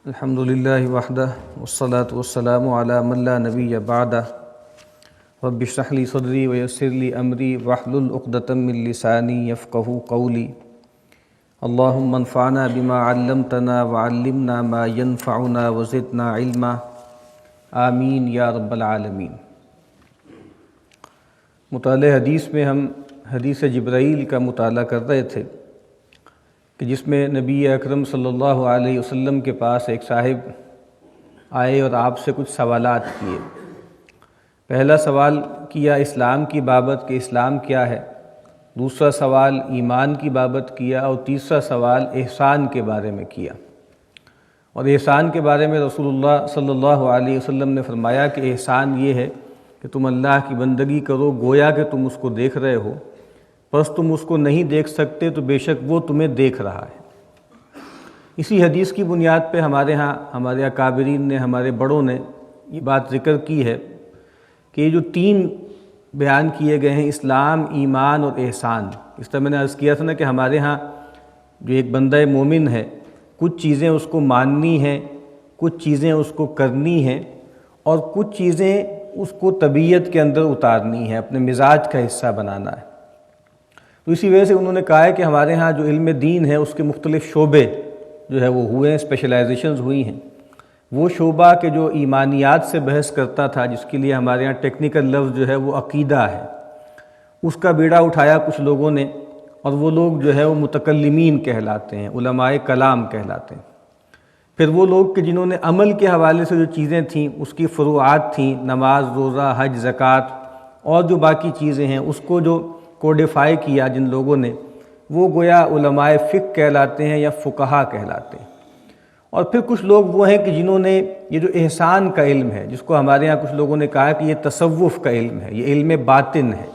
الحمد للہ وحدہ والصلاة والسلام علی من لا نبی بعدہ رب اشرح لی صدری ویسر لی امری واحلل عقدۃ من لسانی یفقہوا قولی اللہم انفعنا بما علمتنا وعلمنا ما ینفعنا وزدنا علما آمین یا رب العالمین۔ مطالعہ حدیث میں ہم حدیث جبرائیل کا مطالعہ کر رہے تھے کہ جس میں نبی اکرم صلی اللہ علیہ وسلم کے پاس ایک صاحب آئے اور آپ سے کچھ سوالات کیے۔ پہلا سوال کیا اسلام کی بابت کہ اسلام کیا ہے، دوسرا سوال ایمان کی بابت کیا، اور تیسرا سوال احسان کے بارے میں کیا۔ اور احسان کے بارے میں رسول اللہ صلی اللہ علیہ وسلم نے فرمایا کہ احسان یہ ہے کہ تم اللہ کی بندگی کرو گویا کہ تم اس کو دیکھ رہے ہو، بس تم اس کو نہیں دیکھ سکتے تو بے شک وہ تمہیں دیکھ رہا ہے۔ اسی حدیث کی بنیاد پہ ہمارے اکابرین نے، ہمارے بڑوں نے یہ بات ذکر کی ہے کہ یہ جو تین بیان کیے گئے ہیں، اسلام، ایمان اور احسان، اس طرح میں نے عرض کیا تھا نا کہ ہمارے ہاں جو ایک بندہ مومن ہے، کچھ چیزیں اس کو ماننی ہیں، کچھ چیزیں اس کو کرنی ہیں، اور کچھ چیزیں اس کو طبیعت کے اندر اتارنی ہے، اپنے مزاج کا حصہ بنانا ہے۔ تو اسی وجہ سے انہوں نے کہا ہے کہ ہمارے ہاں جو علم دین ہے اس کے مختلف شعبے جو ہے وہ ہوئے ہیں، اسپیشلائزیشنز ہوئی ہیں۔ وہ شعبہ کہ جو ایمانیات سے بحث کرتا تھا، جس کے لیے ہمارے ہاں ٹیکنیکل لفظ جو ہے وہ عقیدہ ہے، اس کا بیڑا اٹھایا کچھ لوگوں نے، اور وہ لوگ جو ہے وہ متکلمین کہلاتے ہیں، علماء کلام کہلاتے ہیں۔ پھر وہ لوگ کہ جنہوں نے عمل کے حوالے سے جو چیزیں تھیں، اس کی فروعات تھیں، نماز، روزہ، حج، زکوٰۃ اور جو باقی چیزیں ہیں، اس کو جو کوڈیفائی کیا جن لوگوں نے، وہ گویا علماء فقہ کہلاتے ہیں یا فقہا کہلاتے ہیں۔ اور پھر کچھ لوگ وہ ہیں کہ جنہوں نے یہ جو احسان کا علم ہے، جس کو ہمارے ہاں کچھ لوگوں نے کہا کہ یہ تصوف کا علم ہے، یہ علم باطن ہے۔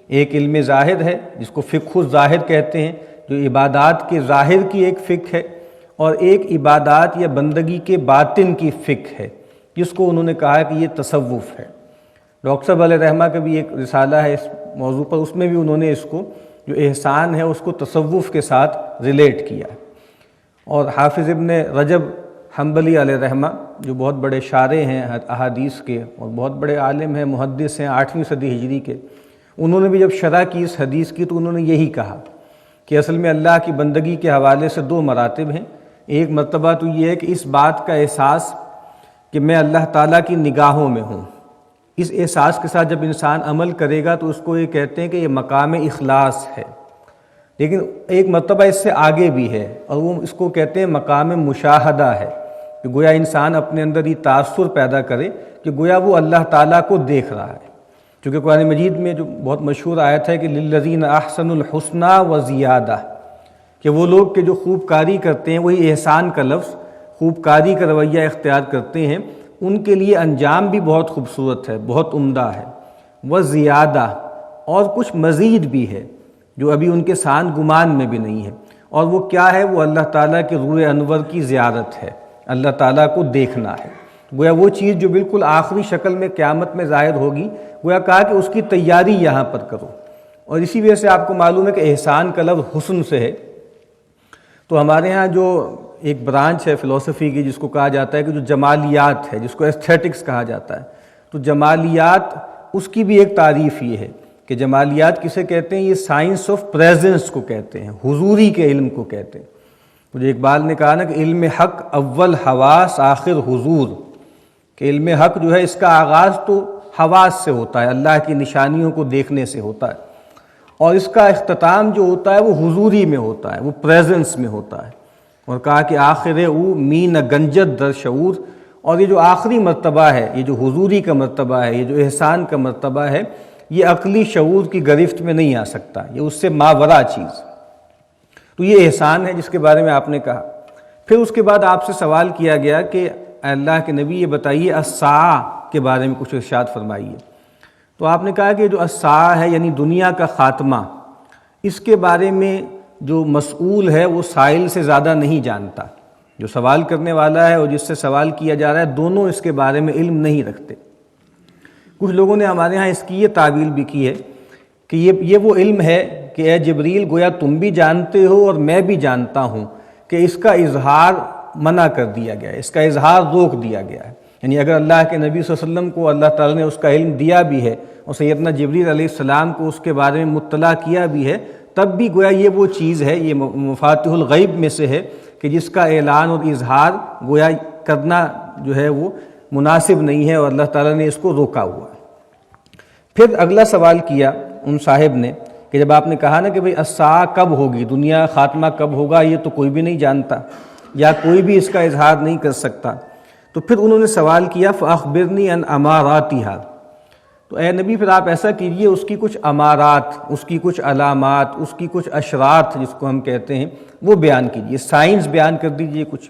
ایک علم ظاہر ہے جس کو فقہ الظاہر کہتے ہیں، جو عبادات کے ظاہر کی ایک فقہ ہے، اور ایک عبادات یا بندگی کے باطن کی فقہ ہے، جس کو انہوں نے کہا کہ یہ تصوف ہے۔ ڈاکٹر صاحب علیہ رحمہ کا بھی ایک رسالہ ہے اس موضوع پر، اس میں بھی انہوں نے اس کو جو احسان ہے اس کو تصوف کے ساتھ ریلیٹ کیا ہے۔ اور حافظ ابن رجب حنبلی علیہ رحمہ جو بہت بڑے شارح ہیں احادیث کے اور بہت بڑے عالم ہیں، محدث ہیں 8ویں صدی ہجری کے، انہوں نے بھی جب شرح کی اس حدیث کی تو انہوں نے یہی کہا کہ اصل میں اللہ کی بندگی کے حوالے سے دو مراتب ہیں۔ ایک مرتبہ تو یہ ہے کہ اس بات کا احساس کہ میں اللہ تعالیٰ کی نگاہوں میں ہوں، اس احساس کے ساتھ جب انسان عمل کرے گا تو اس کو یہ کہتے ہیں کہ یہ مقام اخلاص ہے۔ لیکن ایک مرتبہ اس سے آگے بھی ہے، اور وہ اس کو کہتے ہیں مقام مشاہدہ ہے، کہ گویا انسان اپنے اندر یہ تاثر پیدا کرے کہ گویا وہ اللہ تعالیٰ کو دیکھ رہا ہے۔ چونکہ قرآن مجید میں جو بہت مشہور آیت ہے کہ للذین احسنوا الحسنی وزیادہ، کہ وہ لوگ کہ جو خوب کاری کرتے ہیں، وہی احسان کا لفظ، خوب کاری کا رویہ اختیار کرتے ہیں، ان کے لیے انجام بھی بہت خوبصورت ہے، بہت عمدہ ہے۔ وزیادہ، اور کچھ مزید بھی ہے جو ابھی ان کے سان گمان میں بھی نہیں ہے، اور وہ کیا ہے؟ وہ اللہ تعالیٰ کے روح انور کی زیارت ہے، اللہ تعالیٰ کو دیکھنا ہے۔ گویا وہ چیز جو بالکل آخری شکل میں قیامت میں ظاہر ہوگی، گویا کہا کہ اس کی تیاری یہاں پر کرو۔ اور اسی وجہ سے آپ کو معلوم ہے کہ احسان کا لفظ حسن سے ہے۔ تو ہمارے ہاں جو ایک برانچ ہے فلسفی کی جس کو کہا جاتا ہے کہ جو جمالیات ہے، جس کو ایستھیٹکس کہا جاتا ہے، تو جمالیات اس کی بھی ایک تعریف یہ ہے کہ جمالیات کسے کہتے ہیں؟ یہ سائنس آف پریزنس کو کہتے ہیں، حضوری کے علم کو کہتے ہیں۔ مجھے اقبال نے کہا نا کہ علم حق اول حواس آخر حضور، کہ علم حق جو ہے اس کا آغاز تو حواس سے ہوتا ہے، اللہ کی نشانیوں کو دیکھنے سے ہوتا ہے، اور اس کا اختتام جو ہوتا ہے وہ حضوری میں ہوتا ہے، وہ پریزنس میں ہوتا ہے۔ اور کہا کہ آخر او مین گنجت در شعور، اور یہ جو آخری مرتبہ ہے، یہ جو حضوری کا مرتبہ ہے، یہ جو احسان کا مرتبہ ہے، یہ عقلی شعور کی گرفت میں نہیں آ سکتا، یہ اس سے ماورا چیز۔ تو یہ احسان ہے جس کے بارے میں آپ نے کہا۔ پھر اس کے بعد آپ سے سوال کیا گیا کہ اے اللہ کے نبی یہ بتائیے الساعہ کے بارے میں کچھ ارشاد فرمائیے۔ تو آپ نے کہا کہ جو الساعہ ہے یعنی دنیا کا خاتمہ، اس کے بارے میں جو مسئول ہے وہ سائل سے زیادہ نہیں جانتا۔ جو سوال کرنے والا ہے اور جس سے سوال کیا جا رہا ہے، دونوں اس کے بارے میں علم نہیں رکھتے۔ کچھ لوگوں نے ہمارے ہاں اس کی یہ تعویل بھی کی ہے کہ یہ وہ علم ہے کہ اے جبریل گویا تم بھی جانتے ہو اور میں بھی جانتا ہوں کہ اس کا اظہار منع کر دیا گیا ہے، اس کا اظہار روک دیا گیا ہے۔ یعنی اگر اللہ کے نبی صلی اللہ علیہ وسلم کو اللہ تعالیٰ نے اس کا علم دیا بھی ہے اور سیدنا جبریل علیہ السلام کو اس کے بارے میں مطلع کیا بھی ہے، تب بھی گویا یہ وہ چیز ہے، یہ مفاتیح الغیب میں سے ہے کہ جس کا اعلان اور اظہار گویا کرنا جو ہے وہ مناسب نہیں ہے، اور اللہ تعالیٰ نے اس کو روکا ہوا ہے۔ پھر اگلا سوال کیا ان صاحب نے کہ جب آپ نے کہا نا کہ بھئی الساعہ کب ہوگی، دنیا خاتمہ کب ہوگا، یہ تو کوئی بھی نہیں جانتا یا کوئی بھی اس کا اظہار نہیں کر سکتا، تو پھر انہوں نے سوال کیا فَأَخْبِرْنِي عَنْ أَمَارَاتِهَا، تو اے نبی پھر آپ ایسا کیجئے اس کی کچھ امارات، اس کی کچھ علامات، اس کی کچھ اشرات جس کو ہم کہتے ہیں وہ بیان کیجئے، سائنس بیان کر دیجئے کچھ۔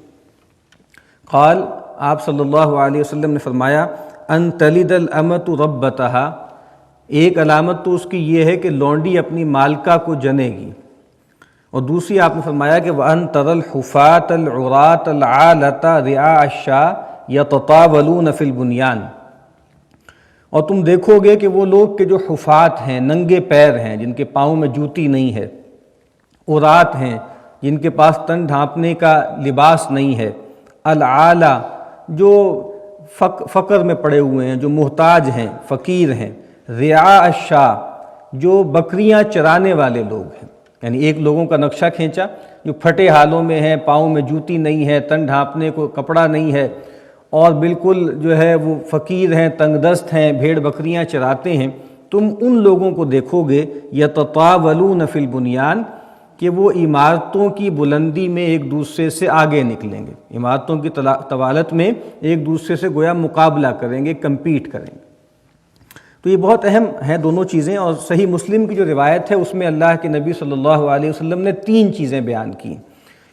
قال، آپ صلی اللہ علیہ وسلم نے فرمایا ان تلد الامۃ ربتہا، ایک علامت تو اس کی یہ ہے کہ لونڈی اپنی مالکہ کو جنے گی، اور دوسری آپ نے فرمایا کہ وَأَن تَرَى الْحُفَاةَ الْعُرَاةَ الْعَالَةَ رِعَاءَ الشَّاةِ يَتَطَاوَلُونَ فِي الْبُنْيَانِ، اور تم دیکھو گے کہ وہ لوگ کہ جو حفات ہیں، ننگے پیر ہیں، جن کے پاؤں میں جوتی نہیں ہے، عورات ہیں جن کے پاس تن ڈھانپنے کا لباس نہیں ہے، العالہ جو فقر میں پڑے ہوئے ہیں، جو محتاج ہیں، فقیر ہیں، رعاء الشاہ جو بکریاں چرانے والے لوگ ہیں، یعنی ایک لوگوں کا نقشہ کھینچا جو پھٹے حالوں میں ہیں، پاؤں میں جوتی نہیں ہے، تن ڈھانپنے کو کپڑا نہیں ہے، اور بالکل جو ہے وہ فقیر ہیں، تنگ دست ہیں، بھیڑ بکریاں چراتے ہیں، تم ان لوگوں کو دیکھو گے یتطاولون فی البنیان کہ وہ عمارتوں کی بلندی میں ایک دوسرے سے آگے نکلیں گے، عمارتوں کی طوالت میں ایک دوسرے سے گویا مقابلہ کریں گے، کمپیٹ کریں گے۔ تو یہ بہت اہم ہیں دونوں چیزیں، اور صحیح مسلم کی جو روایت ہے اس میں اللہ کے نبی صلی اللہ علیہ وسلم نے 3 چیزیں بیان کی،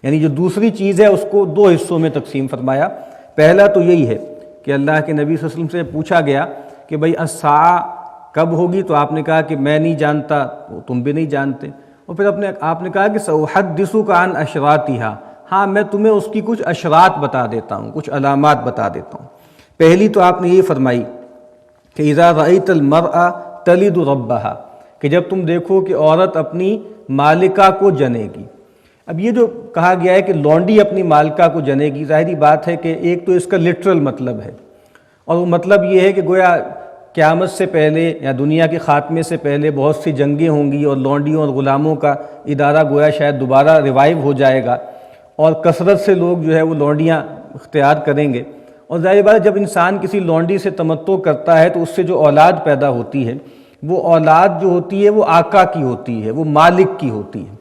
یعنی جو دوسری چیز ہے اس کو 2 حصوں میں تقسیم فرمایا۔ پہلا تو یہی ہے کہ اللہ کے نبی صلی اللہ علیہ وسلم سے پوچھا گیا کہ بھئی الساعہ کب ہوگی، تو آپ نے کہا کہ میں نہیں جانتا، تم بھی نہیں جانتے، اور پھر آپ نے کہا کہ سأحدثک عن اشراطہا، ہاں میں تمہیں اس کی کچھ اشرات بتا دیتا ہوں، کچھ علامات بتا دیتا ہوں۔ پہلی تو آپ نے یہ فرمائی کہ اذا رأیت المرأة تلد ربہا، کہ جب تم دیکھو کہ عورت اپنی مالکہ کو جنے گی۔ اب یہ جو کہا گیا ہے کہ لونڈی اپنی مالکہ کو جنے گی، ظاہری بات ہے کہ ایک تو اس کا لٹرل مطلب ہے، اور وہ مطلب یہ ہے کہ گویا قیامت سے پہلے یا دنیا کے خاتمے سے پہلے بہت سی جنگیں ہوں گی، اور لونڈیوں اور غلاموں کا ادارہ گویا شاید دوبارہ ریوائیو ہو جائے گا، اور کثرت سے لوگ جو ہے وہ لونڈیاں اختیار کریں گے، اور ظاہر بات ہے جب انسان کسی لونڈی سے تمتع کرتا ہے تو اس سے جو اولاد پیدا ہوتی ہے، وہ اولاد جو ہوتی ہے وہ آقا کی ہوتی ہے، وہ مالک کی ہوتی ہے،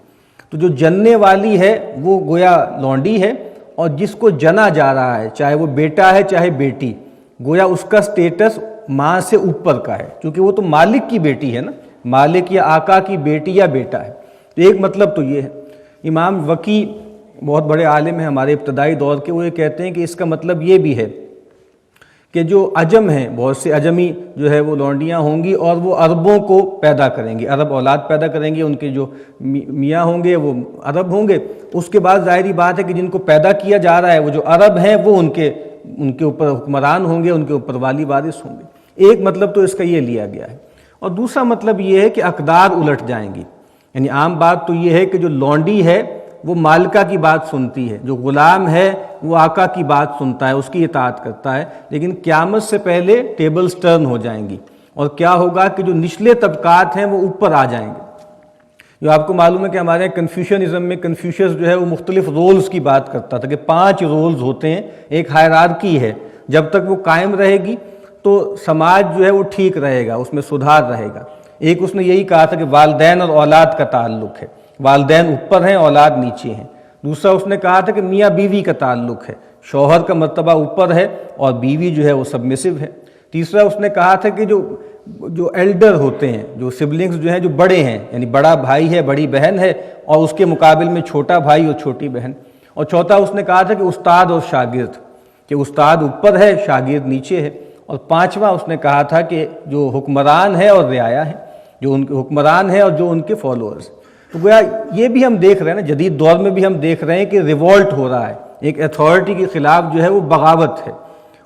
تو جو جننے والی ہے وہ گویا لونڈی ہے، اور جس کو جنا جا رہا ہے چاہے وہ بیٹا ہے چاہے بیٹی، گویا اس کا سٹیٹس ماں سے اوپر کا ہے، کیونکہ وہ تو مالک کی بیٹی ہے نا، مالک یا آقا کی بیٹی یا بیٹا ہے۔ تو ایک مطلب تو یہ ہے۔ امام وقی بہت بڑے عالم ہیں ہمارے ابتدائی دور کے، وہ یہ کہتے ہیں کہ اس کا مطلب یہ بھی ہے کہ جو عجم ہیں، بہت سے عجمی جو ہے وہ لونڈیاں ہوں گی، اور وہ عربوں کو پیدا کریں گی، عرب اولاد پیدا کریں گے، ان کے جو میاں ہوں گے وہ عرب ہوں گے، اس کے بعد ظاہری بات ہے کہ جن کو پیدا کیا جا رہا ہے وہ جو عرب ہیں وہ ان کے اوپر حکمران ہوں گے، ان کے اوپر والی وارث ہوں گے۔ ایک مطلب تو اس کا یہ لیا گیا ہے، اور دوسرا مطلب یہ ہے کہ اقدار الٹ جائیں گی، یعنی عام بات تو یہ ہے کہ جو لونڈی ہے وہ مالکہ کی بات سنتی ہے، جو غلام ہے وہ آقا کی بات سنتا ہے، اس کی اطاعت کرتا ہے، لیکن قیامت سے پہلے ٹیبلز ٹرن ہو جائیں گی، اور کیا ہوگا کہ جو نچلے طبقات ہیں وہ اوپر آ جائیں گے۔ جو آپ کو معلوم ہے کہ ہمارے کنفیوشنزم میں کنفیوشس جو ہے وہ مختلف رولز کی بات کرتا تھا کہ 5 رولز ہوتے ہیں، ایک ہائرارکی ہے، جب تک وہ قائم رہے گی تو سماج جو ہے وہ ٹھیک رہے گا، اس میں سدھار رہے گا۔ ایک اس نے یہی کہا تھا کہ والدین اور اولاد کا تعلق ہے، والدین اوپر ہیں، اولاد نیچے ہیں۔ دوسرا اس نے کہا تھا کہ میاں بیوی کا تعلق ہے، شوہر کا مرتبہ اوپر ہے اور بیوی جو ہے وہ سبمسو ہے۔ تیسرا اس نے کہا تھا کہ جو ایلڈر ہوتے ہیں، جو سبلنگز جو ہیں جو بڑے ہیں، یعنی بڑا بھائی ہے، بڑی بہن ہے، اور اس کے مقابل میں چھوٹا بھائی اور چھوٹی بہن۔ اور چوتھا اس نے کہا تھا کہ استاد اور شاگرد، کہ استاد اوپر ہے، شاگرد نیچے ہے۔ اور پانچواں اس نے کہا تھا کہ جو حکمران ہے اور رعایا ہے، جو ان کے حکمران ہیں اور جو ان کے فالوورز۔ تو گویا یہ بھی ہم دیکھ رہے ہیں نا، جدید دور میں بھی ہم دیکھ رہے ہیں کہ ریولٹ ہو رہا ہے، ایک اتھارٹی کے خلاف جو ہے وہ بغاوت ہے،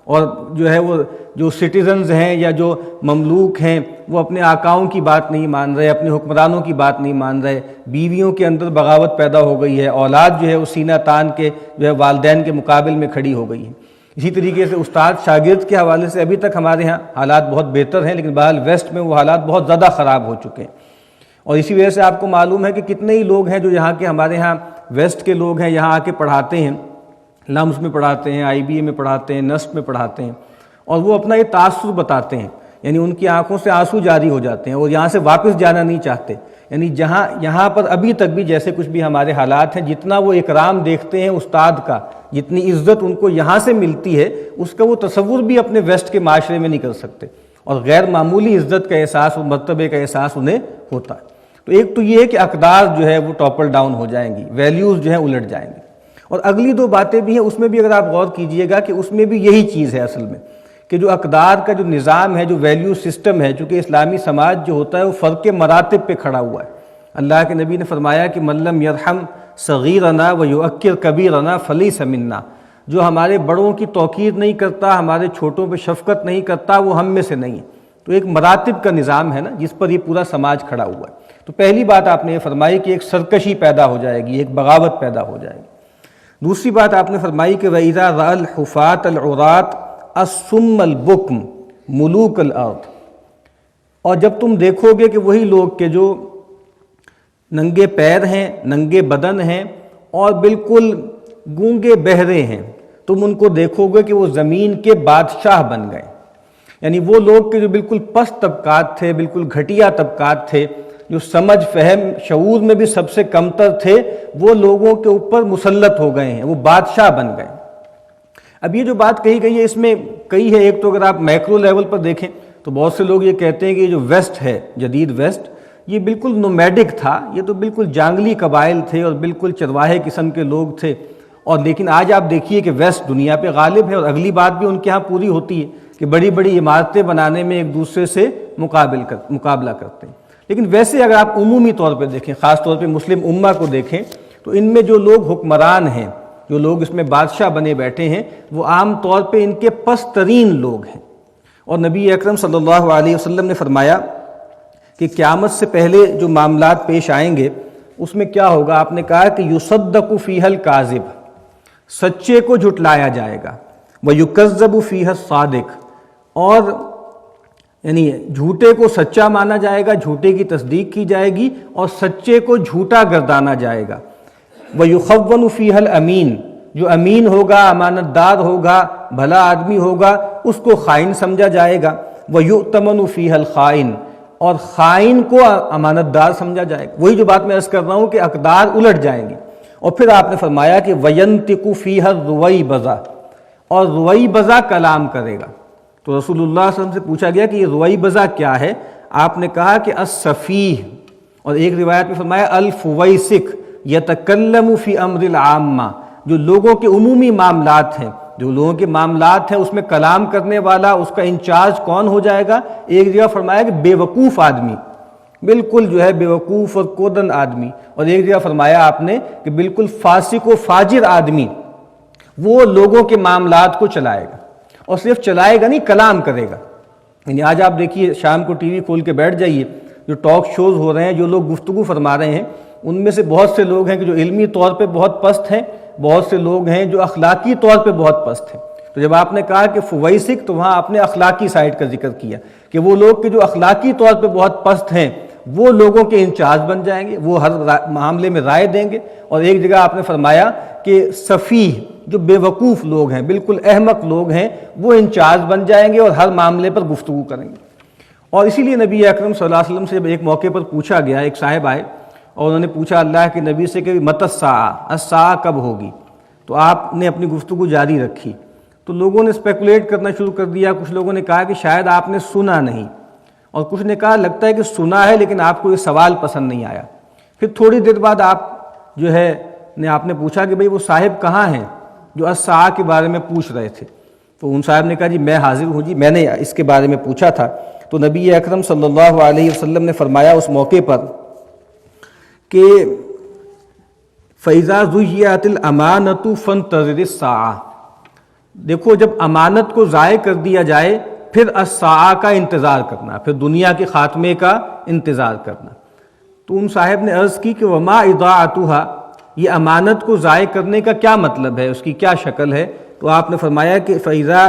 اور جو ہے وہ جو سٹیزنز ہیں یا جو مملوک ہیں وہ اپنے آقاؤں کی بات نہیں مان رہے، اپنے حکمرانوں کی بات نہیں مان رہے، بیویوں کے اندر بغاوت پیدا ہو گئی ہے، اولاد جو ہے وہ سینہ تان کے جو ہے والدین کے مقابل میں کھڑی ہو گئی ہے۔ اسی طریقے سے استاد شاگرد کے حوالے سے ابھی تک ہمارے ہاں حالات بہت بہتر ہیں، لیکن بہرحال ویسٹ میں وہ حالات بہت زیادہ خراب ہو چکے ہیں۔ اور اسی وجہ سے آپ کو معلوم ہے کہ کتنے ہی لوگ ہیں جو یہاں کے ہمارے ہاں ویسٹ کے لوگ ہیں، یہاں آ کے پڑھاتے ہیں، لمس میں پڑھاتے ہیں، آئی بی اے میں پڑھاتے ہیں، نسٹ میں پڑھاتے ہیں، اور وہ اپنا یہ تاثر بتاتے ہیں، یعنی ان کی آنکھوں سے آنسو جاری ہو جاتے ہیں اور یہاں سے واپس جانا نہیں چاہتے، یعنی یہاں پر ابھی تک بھی جیسے کچھ بھی ہمارے حالات ہیں، جتنا وہ اکرام دیکھتے ہیں استاد کا، جتنی عزت ان کو یہاں سے ملتی ہے، اس کا وہ تصور بھی اپنے ویسٹ کے معاشرے میں نہیں کر سکتے، اور غیر معمولی عزت کا احساس اور مرتبے کا احساس انہیں ہوتا ہے۔ تو ایک تو یہ ہے کہ اقدار جو ہے وہ ٹاپل ڈاؤن ہو جائیں گی، ویلیوز جو ہیں الٹ جائیں گی، اور اگلی دو باتیں بھی ہیں، اس میں بھی اگر آپ غور کیجئے گا کہ اس میں بھی یہی چیز ہے اصل میں، کہ جو اقدار کا جو نظام ہے، جو ویلیو سسٹم ہے، چونکہ اسلامی سماج جو ہوتا ہے وہ فرق کے مراتب پہ کھڑا ہوا ہے۔ اللہ کے نبی نے فرمایا کہ من لم یرحم صغیرنا ویؤکر کبیرنا فلیس منا، جو ہمارے بڑوں کی توقیر نہیں کرتا، ہمارے چھوٹوں پہ شفقت نہیں کرتا، وہ ہم میں سے نہیں ہے۔ تو ایک مراتب کا نظام ہے نا جس پر یہ پورا سماج کھڑا ہوا ہے۔ تو پہلی بات آپ نے یہ فرمائی کہ ایک سرکشی پیدا ہو جائے گی، ایک بغاوت پیدا ہو جائے گی۔ دوسری بات آپ نے فرمائی کہ وَإِذَا رَأَى الْحُفَاةَ الْعُرَاةَ الصُّمَّ الْبُكْمَ مُلُوكَ الْأَرْضِ، اور جب تم دیکھو گے کہ وہی لوگ کہ جو ننگے پیر ہیں، ننگے بدن ہیں اور بالکل گونگے بہرے ہیں، تم ان کو دیکھو گے کہ وہ زمین کے بادشاہ بن گئے، یعنی وہ لوگ کہ جو بالکل پست طبقات تھے، بالکل گھٹیا طبقات تھے، جو سمجھ فہم شعور میں بھی سب سے کمتر تھے، وہ لوگوں کے اوپر مسلط ہو گئے ہیں، وہ بادشاہ بن گئے۔ اب یہ جو بات کہی گئی ہے اس میں کئی ہے، ایک تو اگر آپ میکرو لیول پر دیکھیں تو بہت سے لوگ یہ کہتے ہیں کہ یہ جو ویسٹ ہے، جدید ویسٹ، یہ بالکل نومیڈک تھا، یہ تو بالکل جانگلی قبائل تھے اور بالکل چرواہے قسم کے لوگ تھے، اور لیکن آج آپ دیکھیے کہ ویسٹ دنیا پہ غالب ہے، اور اگلی بات بھی ان کے ہاں پوری ہوتی ہے کہ بڑی بڑی عمارتیں بنانے میں ایک دوسرے سے مقابلہ کرتے ہیں۔ لیکن ویسے اگر آپ عمومی طور پہ دیکھیں، خاص طور پہ مسلم امہ کو دیکھیں، تو ان میں جو لوگ حکمران ہیں، جو لوگ اس میں بادشاہ بنے بیٹھے ہیں، وہ عام طور پہ ان کے پست ترین لوگ ہیں۔ اور نبی اکرم صلی اللہ علیہ وسلم نے فرمایا کہ قیامت سے پہلے جو معاملات پیش آئیں گے اس میں کیا ہوگا، آپ نے کہا کہ یصدق فیہ الکاذب، سچے کو جھٹلایا جائے گا، ویکذب فیہ الصادق، اور یعنی جھوٹے کو سچا مانا جائے گا، جھوٹے کی تصدیق کی جائے گی، اور سچے کو جھوٹا گردانا جائے گا، وَيُخَوَّنُ فِيهَا الْأَمِينَ، جو امین ہوگا، امانت دار ہوگا، بھلا آدمی ہوگا، اس کو خائن سمجھا جائے گا، وَيُؤْتَمَنُ فِيهَا الْخَائِنُ، اور خائن کو امانت دار سمجھا جائے گا۔ وہی جو بات میں عرض کر رہا ہوں کہ اقدار الٹ جائیں گے۔ اور پھر آپ نے فرمایا کہ وَيَنْتِقُ فِيهَا الرُّوَيْبَضَةُ، اور رویبضہ کلام کرے گا۔ تو رسول اللہ صلی اللہ علیہ وسلم سے پوچھا گیا کہ یہ رویبضہ کیا ہے؟ آپ نے کہا کہ السفیہ، اور ایک روایت میں فرمایا الفویسق یتکلم فی امر العامہ، جو لوگوں کے عمومی معاملات ہیں، جو لوگوں کے معاملات ہیں اس میں کلام کرنے والا، اس کا انچارج کون ہو جائے گا؟ ایک جگہ فرمایا کہ بے وقوف آدمی، بالکل جو ہے بے وقوف اور کودن آدمی، اور ایک جگہ فرمایا آپ نے کہ بالکل فاسق و فاجر آدمی، وہ لوگوں کے معاملات کو چلائے گا، اور صرف چلائے گا نہیں، کلام کرے گا۔ یعنی آج آپ دیکھیے شام کو ٹی وی کھول کے بیٹھ جائیے، جو ٹاک شوز ہو رہے ہیں، جو لوگ گفتگو فرما رہے ہیں، ان میں سے بہت سے لوگ ہیں کہ جو علمی طور پہ بہت پست ہیں، بہت سے لوگ ہیں جو اخلاقی طور پہ بہت پست ہیں۔ تو جب آپ نے کہا کہ فویسق، تو وہاں آپ نے اخلاقی سائٹ کا ذکر کیا کہ وہ لوگ کہ جو اخلاقی طور پہ بہت پست ہیں وہ لوگوں کے انچارج بن جائیں گے، وہ ہر معاملے میں رائے دیں گے۔ اور ایک جگہ آپ نے فرمایا کہ سفیہ، جو بے وقوف لوگ ہیں، بالکل احمق لوگ ہیں، وہ انچارج بن جائیں گے اور ہر معاملے پر گفتگو کریں گے۔ اور اسی لیے نبی اکرم صلی اللہ علیہ وسلم سے جب ایک موقع پر پوچھا گیا، ایک صاحب آئے اور انہوں نے پوچھا اللہ کے نبی سے کہ متی الساعہ، الساعہ کب ہوگی؟ تو آپ نے اپنی گفتگو جاری رکھی، تو لوگوں نے اسپیکولیٹ کرنا شروع کر دیا۔ کچھ لوگوں نے کہا کہ شاید آپ نے سنا نہیں، اور کچھ نے کہا لگتا ہے کہ سنا ہے لیکن آپ کو یہ سوال پسند نہیں آیا۔ پھر تھوڑی دیر بعد آپ نے پوچھا کہ بھئی وہ صاحب کہاں ہیں جو الساعہ کے بارے میں پوچھ رہے تھے؟ تو ان صاحب نے کہا جی میں حاضر ہوں، جی میں نے اس کے بارے میں پوچھا تھا۔ تو نبی اکرم صلی اللہ علیہ وسلم نے فرمایا اس موقع پر کہ فَإِذَا ضُيِّعَتِ الْأَمَانَةُ فَانْتَظِرِ السَّاعَةَ، دیکھو جب امانت کو ضائع کر دیا جائے پھر الساعہ کا انتظار کرنا، پھر دنیا کے خاتمے کا انتظار کرنا۔ تو ان صاحب نے عرض کی کہ وما اضاعتھا، یہ امانت کو ضائع کرنے کا کیا مطلب ہے، اس کی کیا شکل ہے؟ تو آپ نے فرمایا کہ فَإِذَا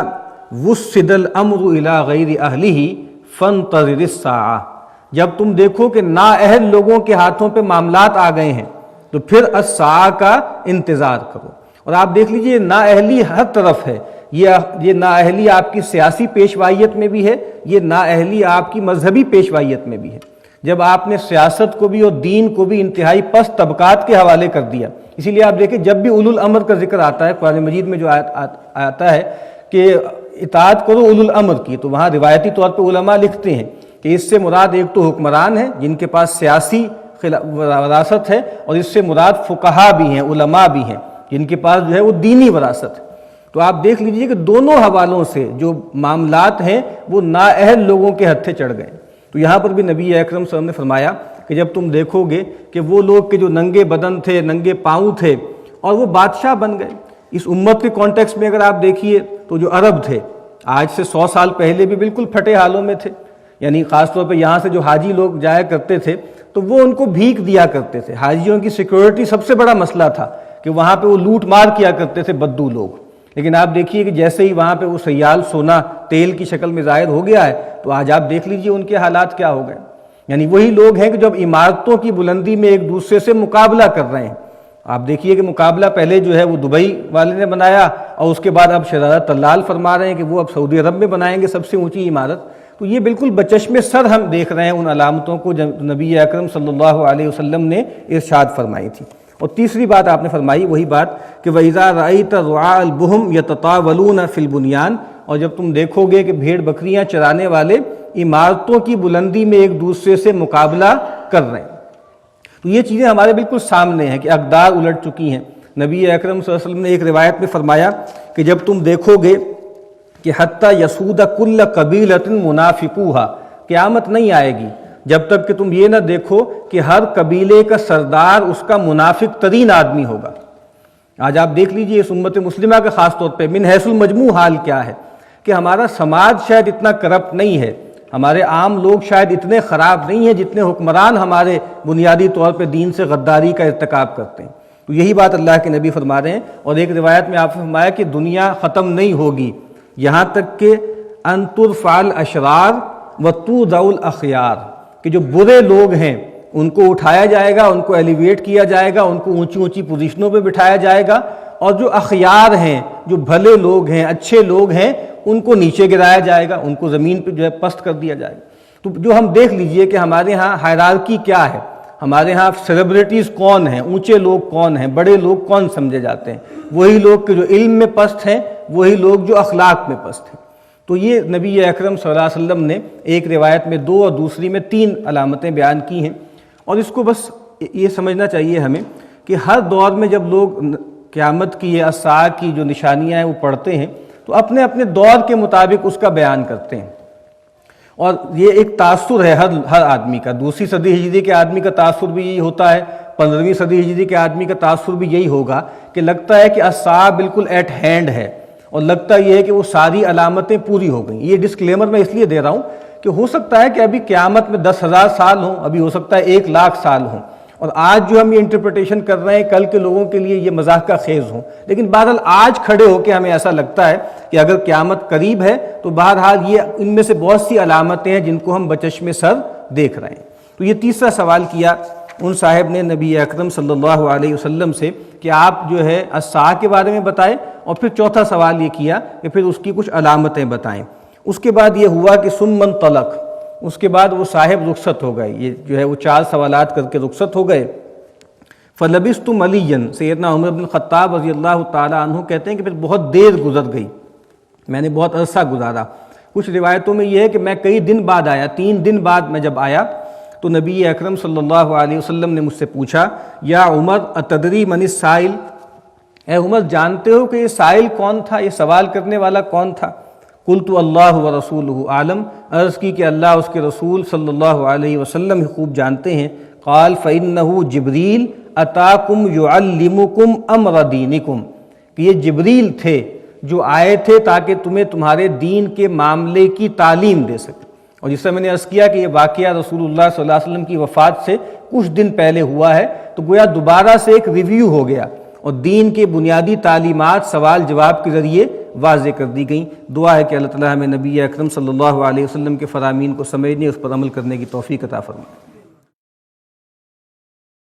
وُسِّدَ الْأَمْرُ إِلَىٰ غَيْرِ أَهْلِهِ فَانْتَظِرِ السَّاعَةَ، جب تم دیکھو کہ نااہل لوگوں کے ہاتھوں پہ معاملات آ گئے ہیں تو پھر الساعہ کا انتظار کرو۔ اور آپ دیکھ لیجئے نااہلی ہر طرف ہے، یہ نااہلی آپ کی سیاسی پیشوائیت میں بھی ہے، یہ نااہلی آپ کی مذہبی پیشوائیت میں بھی ہے۔ جب آپ نے سیاست کو بھی اور دین کو بھی انتہائی پست طبقات کے حوالے کر دیا، اسی لیے آپ دیکھیں جب بھی اولو الامر کا ذکر آتا ہے قرآن مجید میں جو آتا ہے کہ اطاعت کرو اولو الامر کی، تو وہاں روایتی طور پہ علماء لکھتے ہیں کہ اس سے مراد ایک تو حکمران ہیں جن کے پاس سیاسی وراثت ہے، اور اس سے مراد فقہا بھی ہیں، علماء بھی ہیں جن کے پاس جو ہے وہ دینی وراثت ہے۔ تو آپ دیکھ لیجئے کہ دونوں حوالوں سے جو معاملات ہیں وہ نااہل لوگوں کے ہتھے چڑھ گئے۔ تو یہاں پر بھی نبی اکرم صلی اللہ علیہ وسلم نے فرمایا کہ جب تم دیکھو گے کہ وہ لوگ کہ جو ننگے بدن تھے، ننگے پاؤں تھے، اور وہ بادشاہ بن گئے۔ اس امت کے کانٹیکس میں اگر آپ دیکھیے تو جو عرب تھے آج سے 100 سال پہلے بھی بالکل پھٹے حالوں میں تھے، یعنی خاص طور پہ یہاں سے جو حاجی لوگ جایا کرتے تھے تو وہ ان کو بھیک دیا کرتے تھے۔ حاجیوں کی سیکورٹی سب سے بڑا مسئلہ تھا کہ وہاں پہ وہ لوٹ مار کیا کرتے تھے بدو لوگ، لیکن آپ دیکھیے کہ جیسے ہی وہاں پہ وہ سیال سونا تیل کی شکل میں ظاہر ہو گیا ہے تو آج آپ دیکھ لیجئے ان کے حالات کیا ہو گئے۔ یعنی وہی لوگ ہیں کہ جب عمارتوں کی بلندی میں ایک دوسرے سے مقابلہ کر رہے ہیں۔ آپ دیکھیے کہ مقابلہ پہلے جو ہے وہ دبئی والے نے بنایا، اور اس کے بعد اب شہزادہ طلال فرما رہے ہیں کہ وہ اب سعودی عرب میں بنائیں گے سب سے اونچی عمارت۔ تو یہ بالکل بچشم سر ہم دیکھ رہے ہیں ان علامتوں کو جو نبی اکرم صلی اللہ علیہ وسلم نے ارشاد فرمائی تھی۔ اور تیسری بات آپ نے فرمائی وہی بات کہ وَإِذَا رَأَيْتَ رُعَاءَ الْبُهُمْ يَتَطَاوَلُونَ فِي الْبُنْيَانِ، اور جب تم دیکھو گے کہ بھیڑ بکریاں چرانے والے عمارتوں کی بلندی میں ایک دوسرے سے مقابلہ کر رہے ہیں۔ تو یہ چیزیں ہمارے بالکل سامنے ہیں کہ اقدار الٹ چکی ہیں۔ نبی اکرم صلی اللہ علیہ وسلم نے ایک روایت میں فرمایا کہ جب تم دیکھو گے کہ حتی یسود کل قبیلۃ منافقوہا، قیامت نہیں آئے گی جب تک کہ تم یہ نہ دیکھو کہ ہر قبیلے کا سردار اس کا منافق ترین آدمی ہوگا۔ آج آپ دیکھ لیجئے اس امت مسلمہ کا خاص طور پہ من حیث المجموع حال کیا ہے کہ ہمارا سماج شاید اتنا کرپٹ نہیں ہے، ہمارے عام لوگ شاید اتنے خراب نہیں ہیں جتنے حکمران ہمارے بنیادی طور پہ دین سے غداری کا ارتکاب کرتے ہیں۔ تو یہی بات اللہ کے نبی فرما رہے ہیں، اور ایک روایت میں آپ نے فرمایا کہ دنیا ختم نہیں ہوگی یہاں تک کہ ان ترفع الاشرار وتوضع الاخیار، کہ جو برے لوگ ہیں ان کو اٹھایا جائے گا، ان کو ایلیویٹ کیا جائے گا، ان کو اونچی اونچی پوزیشنوں پہ بٹھایا جائے گا، اور جو اخیار ہیں، جو بھلے لوگ ہیں، اچھے لوگ ہیں، ان کو نیچے گرایا جائے گا، ان کو زمین پہ جو ہے پست کر دیا جائے گا۔ تو جو ہم دیکھ لیجئے کہ ہمارے ہاں ہائرارکی کیا ہے، ہمارے ہاں سیلیبریٹیز کون ہیں، اونچے لوگ کون ہیں، بڑے لوگ کون سمجھے جاتے ہیں؟ وہی لوگ کہ جو علم میں پست ہیں، وہی لوگ جو اخلاق میں پست ہیں۔ تو یہ نبی اکرم صلی اللہ علیہ وسلم نے ایک روایت میں 2 اور دوسری میں 3 علامتیں بیان کی ہیں، اور اس کو بس یہ سمجھنا چاہیے ہمیں کہ ہر دور میں جب لوگ قیامت کی یا الساعہ کی جو نشانیاں ہیں وہ پڑھتے ہیں تو اپنے اپنے دور کے مطابق اس کا بیان کرتے ہیں، اور یہ ایک تاثر ہے ہر آدمی کا۔ 2 صدی ہجری کے آدمی کا تاثر بھی یہی ہوتا ہے، 15ویں صدی ہجری کے آدمی کا تاثر بھی یہی ہوگا کہ لگتا ہے کہ الساعہ بالکل ایٹ ہینڈ ہے، اور لگتا یہ ہے کہ وہ ساری علامتیں پوری ہو گئیں۔ یہ ڈسکلیمر میں اس لیے دے رہا ہوں کہ ہو سکتا ہے کہ ابھی قیامت میں 10,000 سال ہوں، ابھی ہو سکتا ہے 1,00,000 سال ہوں، اور آج جو ہم یہ انٹرپریٹیشن کر رہے ہیں کل کے لوگوں کے لیے یہ مذاق کا خیز ہوں، لیکن بہرحال آج کھڑے ہو کے ہمیں ایسا لگتا ہے کہ اگر قیامت قریب ہے تو بہرحال یہ ان میں سے بہت سی علامتیں ہیں جن کو ہم بچشم سر دیکھ رہے ہیں۔ تو یہ تیسرا سوال کیا ان صاحب نے نبی اکرم صلی اللہ علیہ وسلم سے کہ آپ جو ہے الساعہ کے بارے میں بتائیں، اور پھر چوتھا سوال یہ کیا کہ پھر اس کی کچھ علامتیں بتائیں۔ اس کے بعد یہ ہوا کہ ثم انطلق، اس کے بعد وہ صاحب رخصت ہو گئے، یہ جو ہے وہ 4 سوالات کر کے رخصت ہو گئے۔ فلبثت ملیا، سیدنا عمر بن الخطاب رضی اللہ تعالیٰ عنہ کہتے ہیں کہ پھر بہت دیر گزر گئی، میں نے بہت عرصہ گزارا۔ کچھ روایتوں میں یہ ہے کہ میں کئی دن بعد آیا، 3 دن بعد میں جب آیا تو نبی اکرم صلی اللہ علیہ وسلم نے مجھ سے پوچھا یا عمر اتدری من السائل، اے عمر جانتے ہو کہ یہ سائل کون تھا، یہ سوال کرنے والا کون تھا؟ قلت اللہ ورسولہ عالم، عرض کی کہ اللہ اس کے رسول صلی اللہ علیہ وسلم ہی خوب جانتے ہیں۔ قال فإنہ جبریل اتاکم یعلمکم امر دینکم، کہ یہ جبریل تھے جو آئے تھے تاکہ تمہیں تمہارے دین کے معاملے کی تعلیم دے سکے۔ اور جس سے میں نے عرض کیا کہ یہ واقعہ رسول اللہ صلی اللہ علیہ وسلم کی وفات سے کچھ دن پہلے ہوا ہے، تو گویا دوبارہ سے ایک ریویو ہو گیا اور دین کے بنیادی تعلیمات سوال جواب کے ذریعے واضح کر دی گئیں۔ دعا ہے کہ اللہ تعالیٰ ہمیں نبی اکرم صلی اللہ علیہ وسلم کے فرامین کو سمجھنے، اس پر عمل کرنے کی توفیق عطا فرمائے۔